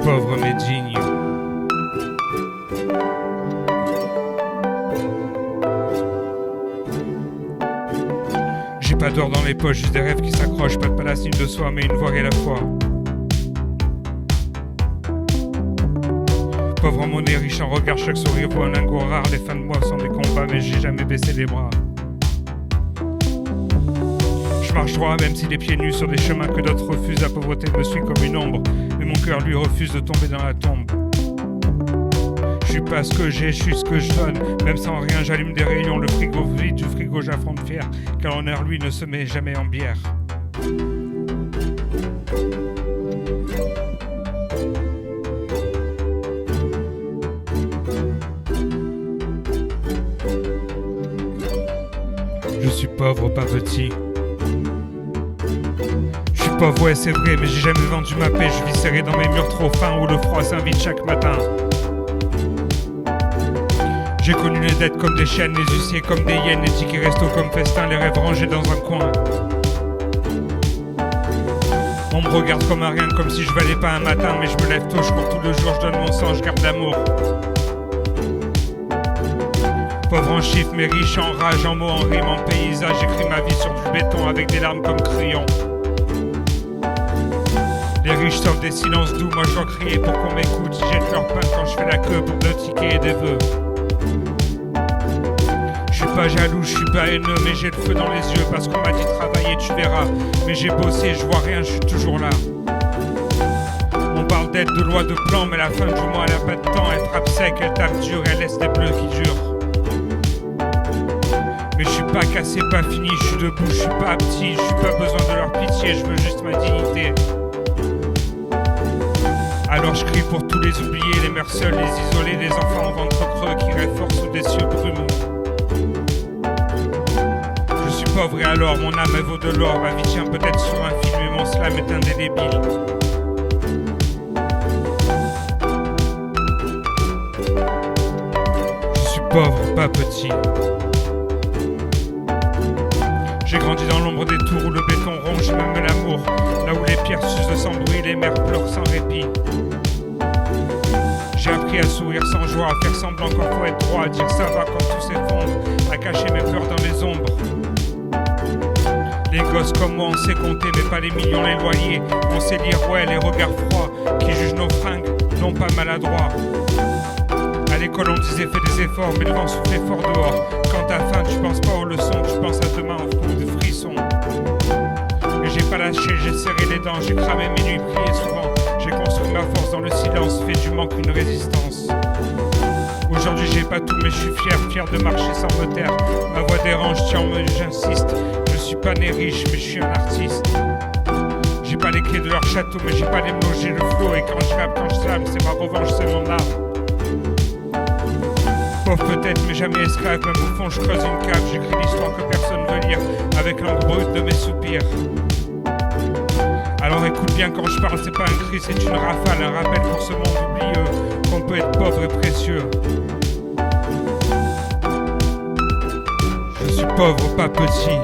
pauvre mais digne. J'ai pas d'or dans les poches, juste des rêves qui s'accrochent, pas de palace ni de soi, mais une voix à la fois. Pauvre en monnaie, riche en regard, chaque sourire vaut un lingot rare. Les fins de mois sont des combats, mais j'ai jamais baissé les bras. Je marche droit, même si les pieds nus sur des chemins que d'autres refusent. La pauvreté me suit comme une ombre, mais mon cœur lui refuse de tomber dans la tombe. Je suis pas ce que j'ai, je suis ce que je donne. Même sans rien, j'allume des rayons. Le frigo vide, du frigo j'affronte fier, car l'honneur lui ne se met jamais en bière. Je suis pauvre, pas petit. Je suis pauvre, ouais c'est vrai, mais j'ai jamais vendu ma paix. Je vis serré dans mes murs trop fins où le froid s'invite chaque matin. J'ai connu les dettes comme des chiennes, les huissiers comme des hyènes, les tickets resto comme festin, les rêves rangés dans un coin. On me regarde comme un rien, comme si je valais pas un matin, mais je me lève tôt, je cours tout le jour, je donne mon sang, je garde l'amour. Pauvre en chiffres, mais riche en rage, en mots, en rimes, en paysage. J'écris ma vie sur du béton avec des larmes comme crayons. Les riches sortent des silences doux, moi je dois crier pour qu'on m'écoute. Ils jettent leur pain quand je fais la queue pour 2 tickets et des vœux. Je suis pas jaloux, je suis pas haineux, mais j'ai le feu dans les yeux parce qu'on m'a dit travailler, tu verras. Mais j'ai bossé, je vois rien, je suis toujours là. On parle d'aide, de loi, de plan, mais la fin du mois elle a pas de temps. Elle frappe sec, elle tape dur, elle laisse des bleus qui durent. Mais je suis pas cassé, pas fini, je suis debout, je suis pas petit, je suis pas besoin de leur pitié, je veux juste ma dignité. Alors je crie pour tous les oubliés, les mères seules, les isolés, les enfants en ventre creux qui rêvent fort sous des cieux brumeux. Je suis pauvre et alors mon âme elle vaut de l'or, ma vie tient peut-être sur un fil, mais mon slam est indélébile. Je suis pauvre, pas petit. J'ai grandi dans l'ombre des tours où le béton ronge même l'amour. Là où les pierres s'usent sans bruit, les mères pleurent sans répit. J'ai appris à sourire sans joie, à faire semblant quand faut être droit, à dire ça va quand tout s'effondre, à cacher mes peurs dans les ombres. Les gosses comme moi on sait compter mais pas les millions, les loyers. On sait lire, ouais, les regards froids qui jugent nos fringues, non pas maladroits. À l'école on disait fais des efforts, mais le vent soufflait fort dehors. Quand t'as faim tu penses pas aux leçons, tu penses à demain en fond de frissons. Mais j'ai pas lâché, j'ai serré les dents, j'ai cramé mes nuits, prié souvent. J'ai construit ma force dans le silence, fait du manque une résistance. Aujourd'hui j'ai pas tout mais je suis fier de marcher sans me taire. Ma voix dérange, tiens mais j'insiste. Je suis pas né riche mais je suis un artiste. J'ai pas les clés de leur château mais j'ai pas les mots, j'ai le flow. Et quand je rappe, quand je slame, c'est ma revanche, c'est mon art. Pauvre peut-être mais jamais esclave, même au fond je creuse une cave. J'écris l'histoire que personne veut lire, avec l'encre brute de mes soupirs. Alors écoute bien quand je parle, c'est pas un cri, c'est une rafale. Un rappel pour ce monde oublieux, qu'on peut être pauvre et précieux. Je suis pauvre, pas petit.